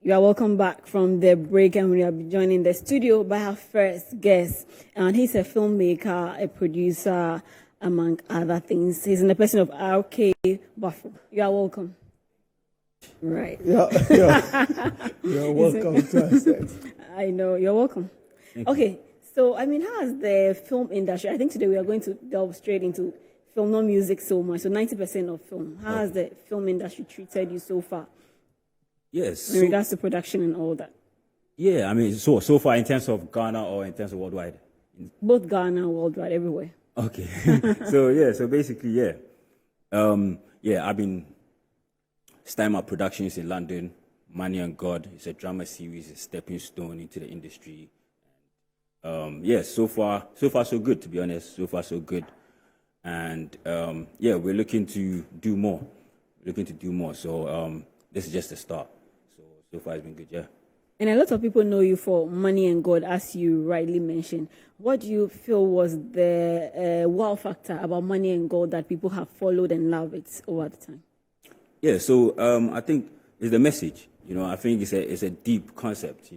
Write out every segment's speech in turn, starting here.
You are welcome back from the break, and we will be joining the studio by our first guest. And he's a filmmaker, a producer, among other things. He's in the person of RKB. You are welcome. Right. You're welcome to us. I know, you're welcome. Okay, so how has the film industry, I think today we are going to delve straight into film, not music so much, so 90% of film. How has the film industry treated you so far? Yes. In regards to production and all that? Yeah, so far in terms of Ghana or in terms of worldwide? Both Ghana, worldwide, everywhere. Okay. So basically, I've been starting my productions in London. Money and God. It's a drama series, a stepping stone into the industry. So far so good, to be honest. So far so good. And we're looking to do more. So this is just the start. So far it's been good, yeah. And a lot of people know you for Money and God, as you rightly mentioned. What do you feel was the wow factor about Money and God that people have followed and loved it over the time? Yeah, so I think it's the message. I think it's a deep concept.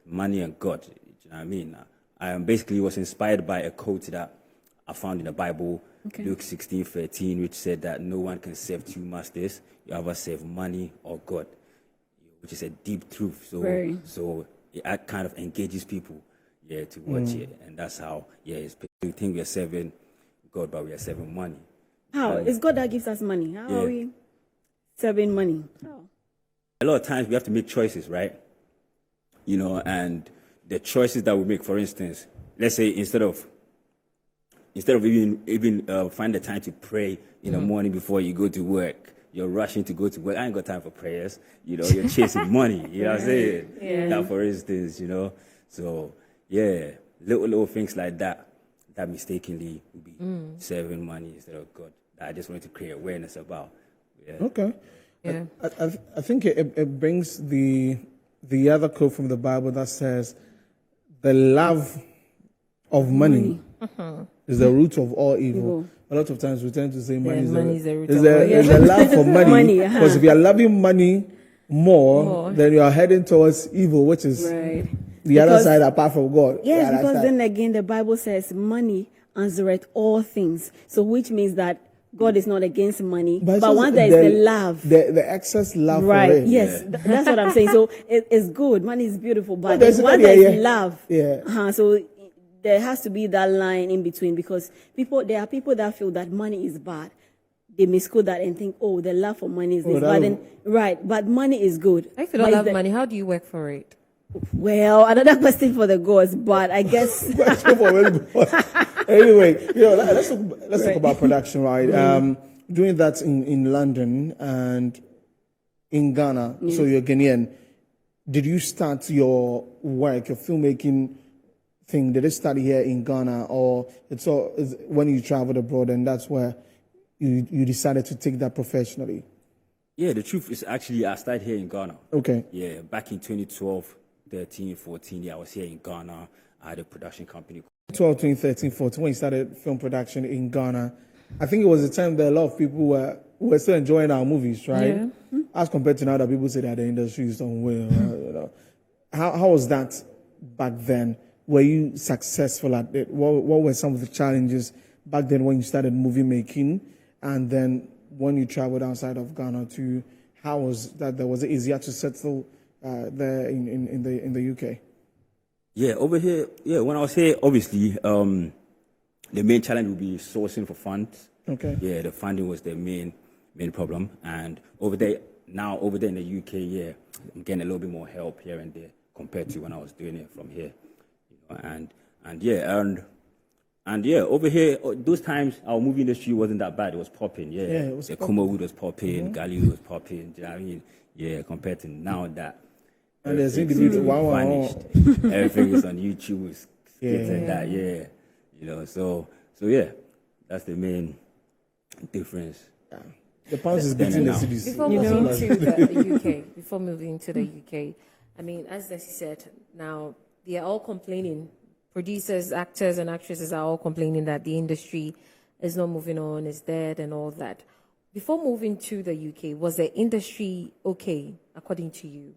Money and God. Do you know what I mean? I basically was inspired by a quote that I found in the Bible, Luke 16:13, which said that no one can serve two masters. You either serve money or God, which is a deep truth. So it kind of engages people, to watch it, and that's how, we think we are serving God, but we are serving money. How? It's God that gives us money. How are we serving money? How? A lot of times we have to make choices, right? And the choices that we make, for instance, let's say instead of even find the time to pray in the morning before you go to work, you're rushing to go to work. I ain't got time for prayers. You're chasing money. You know what I'm saying? Yeah. That, for instance, So, little things like that mistakenly will be serving money instead of God. That I just wanted to create awareness about. Yeah. Okay. Yeah. I think it brings the other quote from the Bible that says, the love of money is the root of all evil. A lot of times we tend to say money is the root of all evil. There's a love for money. Because if you are loving money more, then you are heading towards evil, which is the other side apart from God. Yes, because then again the Bible says money answereth all things. So which means that God is not against money, but one there is the love. The excess love for it. Yes, that's what I'm saying. So it's good. Money is beautiful, but one there is love. Yeah. So there has to be that line in between, because there are people that feel that money is bad. They misquote that and think, the love for money is this. But money is good. If you don't have money, how do you work for it? Well, another question for the gods, but I guess. Anyway, let's talk about production, right? Doing that in London and in Ghana. So you're Ghanaian. Did you start your work, your filmmaking thing? Did it start here in Ghana, or it's when you traveled abroad and that's where you decided to take that professionally? Yeah, the truth is actually I started here in Ghana. Okay. Yeah, back in 2012, 13, 14, I was here in Ghana. I had a production company. 12, 13, 14, when you started film production in Ghana, I think it was the time that a lot of people were still enjoying our movies, right? Yeah. As compared to now that people say that the industry is done well. How was that back then? Were you successful at it? What were some of the challenges back then when you started movie making? And then when you traveled outside of Ghana how was that? Was it easier to settle there in the UK? Yeah, over here, when I was here, obviously, the main challenge would be sourcing for funds. Okay. Yeah, the funding was the main problem. And over there in the UK, I'm getting a little bit more help here and there compared to when I was doing it from here. Over here, those times our movie industry wasn't that bad. It was popping, it was the Kumawood was popping, Gali was popping. Do you know what I mean? Yeah, compared to now that. And there's vanished. Everything is on YouTube, and that, So that's the main difference. Yeah. The pounds is beating the cities. Before moving to the UK, as Desi said, now they are all complaining. Producers, actors, and actresses are all complaining that the industry is not moving on, is dead, and all that. Before moving to the UK, was the industry okay, according to you?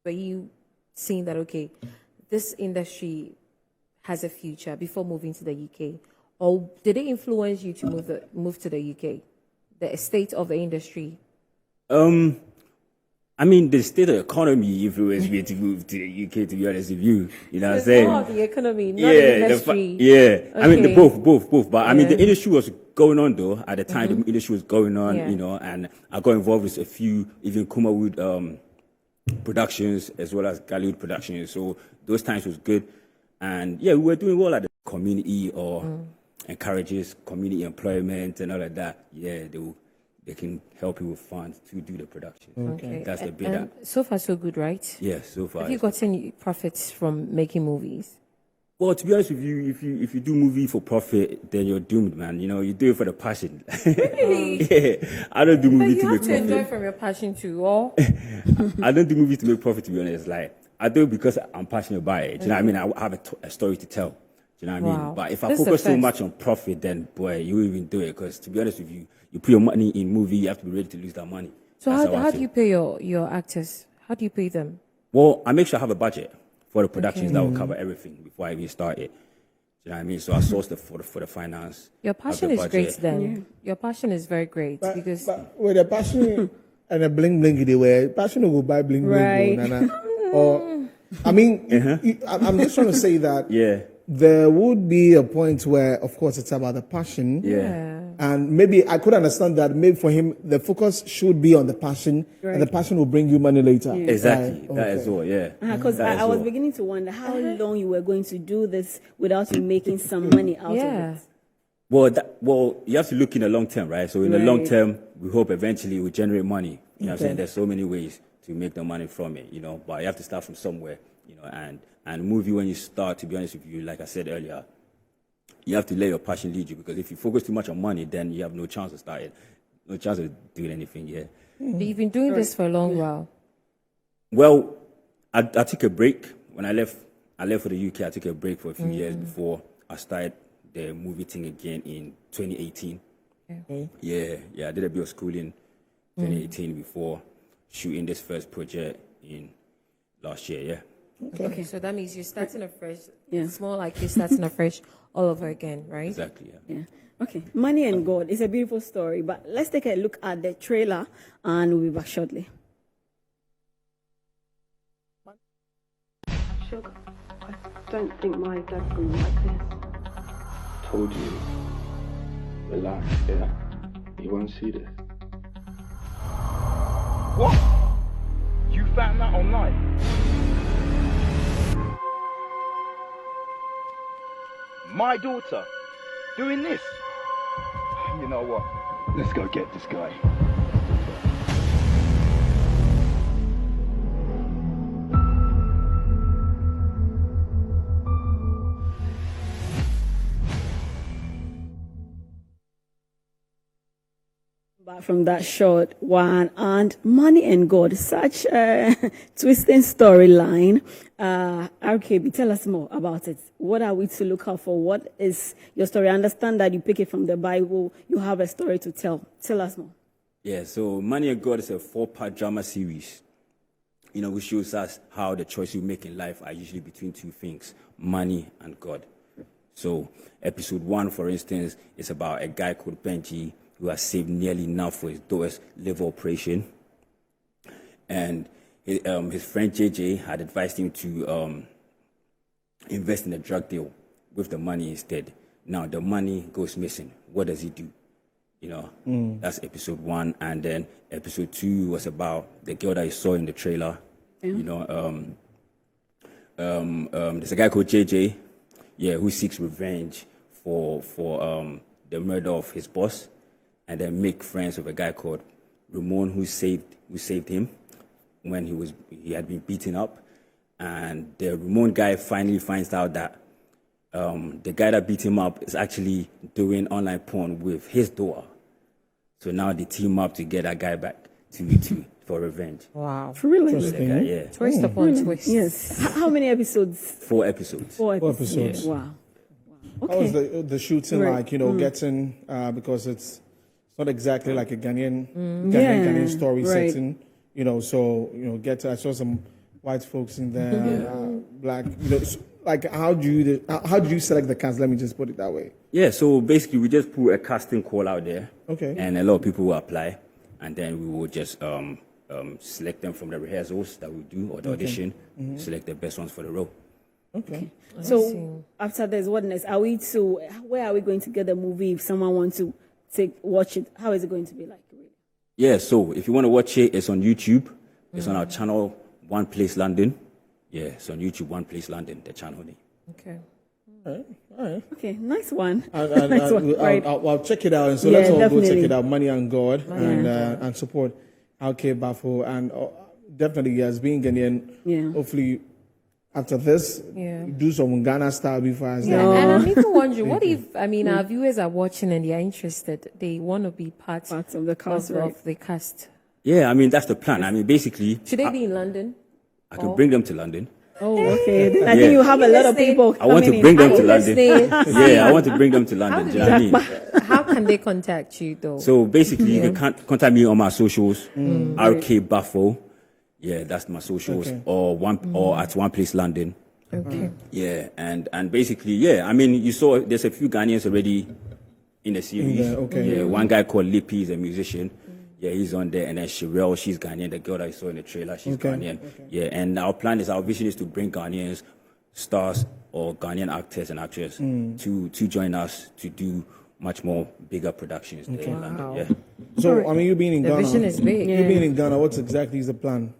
were you seeing that, okay, this industry has a future before moving to the UK? Or did it influence you to move to the UK? The state of the industry? I mean, the state of the economy influenced me to move to the UK, to be honest with you. You know what I'm saying? More of the economy, not the industry. I mean, Okay. both. But I mean, the industry was going on though. At the time, the industry was going on, Yeah. you know, and I got involved with a few, even Kumawood productions as well as Gallywood productions. So those times was good. And yeah, we were doing well at the community or encourages community employment and all of that. Yeah, they can help you with funds to do the production. Okay. That's the bit And that, so far, so good, right? yeah, so far. Have you gotten profits from making movies? Well, to be honest with you, if you do movie for profit, then you're doomed, man. You know, you do it for the passion. Really? Yeah, I don't do But movie you to make have to enjoy profit. from your passion too, or? I don't do movie to make profit, to be honest. Like, I do it because I'm passionate about it. Do you know what I mean? I have a story to tell. Do you know what I Wow. mean? But if I This is the focus so first. much on profit, then boy, you won't even do it. Because to be honest with you, you put your money in movie, you have to be ready to lose that money. So That's how I do feel. you pay your actors? How do you pay them? Well, I make sure I have a budget for the productions Okay. that will cover everything before I even start it. Do you know what I mean? So I source for the finance. Your have passion the is great budget. then. Your passion is very great because But with a passion and a bling bling they were passion will buy bling bling. Right. Or I mean, I'm just trying to say that Yeah. there would be a point where, of course, it's about the passion. Yeah. And maybe I could understand that maybe for him, the focus should be on the passion, and the passion will bring you money later. Exactly. Right, That as okay. well, yeah. Because That as I was well. beginning to wonder how long you were going to do this without you making some money out yeah. of it. Well, you have to look in the long term, right? So in the long Right. term, we hope eventually it will generate money. You know what I'm saying? Okay. There's so many ways to make the money from it, you know, but you have to start from somewhere, you know, and movie when you start, to be honest with you, like I said earlier, you have to let your passion lead you, because if you focus too much on money, then you have no chance of starting, no chance of doing anything, yeah. But you've been doing this for a long while. Well, I took a break when I left for the UK. I took a break for a few years before I started the movie thing again in 2018. Yeah, I did a bit of schooling 2018 before shooting this first project in last year. Yeah, Okay, so that means you're starting afresh. Yeah. It's more like you're starting afresh all over again, right? exactly. Yeah. Yeah. Okay. Money and God is a beautiful story, but let's take a look at the trailer and we'll be back shortly. Sugar, I don't think my dad's gonna like this. Told you. Relax, yeah? You won't see this. What? You found that online? My daughter doing this? You know what? Let's go get this guy. Back from that short one, and Money and God, such a twisting storyline. RKB, tell us more about it. What are we to look out for? What is your story? I understand that you pick it from the Bible. You have a story to tell. Tell us more. Yeah, so Money and God is a 4-part drama series, you know, which shows us how the choices we make in life are usually between two things, money and God. So episode 1, for instance, is about a guy called Benji who has saved nearly enough for his daughter's liver operation. And his friend JJ had advised him to invest in a drug deal with the money instead. Now the money goes missing. What does he do? You know, that's episode 1. And then episode 2 was about the girl that you saw in the trailer. You know, there's a guy called JJ, yeah, who seeks revenge for the murder of his boss, and then make friends with a guy called Ramon who saved him when he had been beaten up. And the Ramon guy finally finds out that the guy that beat him up is actually doing online porn with his daughter. So now they team up to get that guy back for revenge. Wow. Really? The guy, yeah. Twist upon twist. Yes. How many episodes? 4 episodes. 4 episodes. episodes. Wow. How was the shooting Right. like? You know, getting because it's not exactly like a Ghanaian Yeah, Ghanaian story right. setting. You know, so I saw some white folks in there, black. Like how do you select the cast? Let me just put it that way. Yeah, so basically we just put a casting call out there. Okay. And a lot of people will apply, and then we will just select them from the rehearsals that we do or the audition, select the best ones for the role. Okay. So after this, what next? Where are we going to get the movie if someone wants to watch it? How is it going to be like? Yeah, so if you want to watch it, it's on YouTube. It's on our channel, One Place London. Yeah, it's on YouTube, One Place London, the channel name. Okay. All right. Okay, nice one. Nice one. I'll check it out. And so let's all go check it out. Money and God and support RK Bafo and definitely as being Ghanaian. Hopefully after this, do some Ghana style before I and I'm even wondering, what if our viewers are watching and they are interested? They want to be part of the cast, of the cast. Yeah, that's the plan. Basically, should they be in London? I could bring them to London. Oh, okay. Then I think you have a lot of people. I want to bring them to London. Yeah, I want to bring them to London. Do you know what I mean? How can they contact you though? So basically, they can contact me on my socials, RK Bafo. Yeah, that's my socials, or at One Place London. Okay. Yeah, and basically, you saw there's a few Ghanaians already in the series. Okay. Yeah, one guy called Lippy is a musician. Yeah, he's on there, and then Sherelle, she's Ghanaian. The girl that you saw in the trailer, she's Ghanaian. Okay. Yeah, and our vision is to bring Ghanaians, stars or Ghanaian actors and actresses to join us to do much more bigger productions there in London. Yeah. So you being in Ghana, the vision is big. You being in Ghana, what exactly is the plan?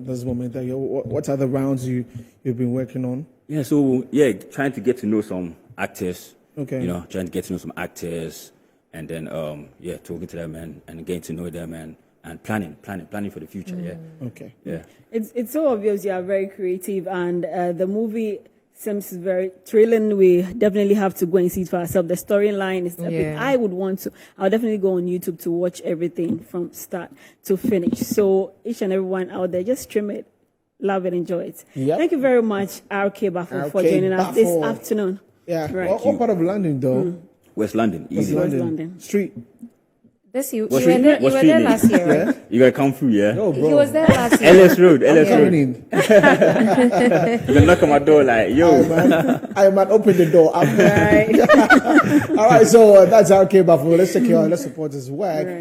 This moment that what are the rounds you've been working on? Yeah, so trying to get to know some actors. Okay. Trying to get to know some actors. And then, talking to them and getting to know them and planning for the future. Yeah. Okay. Yeah. It's so obvious you are very creative, and the movie seems very thrilling. We definitely have to go and see it for ourselves. The storyline is epic. I'll definitely go on YouTube to watch everything from start to finish. So each and everyone out there, just stream it, love it, enjoy it. Yep. Thank you very much, RK Bafo, for joining us this afternoon. Yeah. Right. What part of London though? West London, easy. West London. Street. You were there last year, right? You gotta come through, yeah? No, bro. He was there last year. LS Road. You can knock on my door like, yo. I might open the door. All right, so that's RK Bafo. Let's check it out. Let's support his work. Right.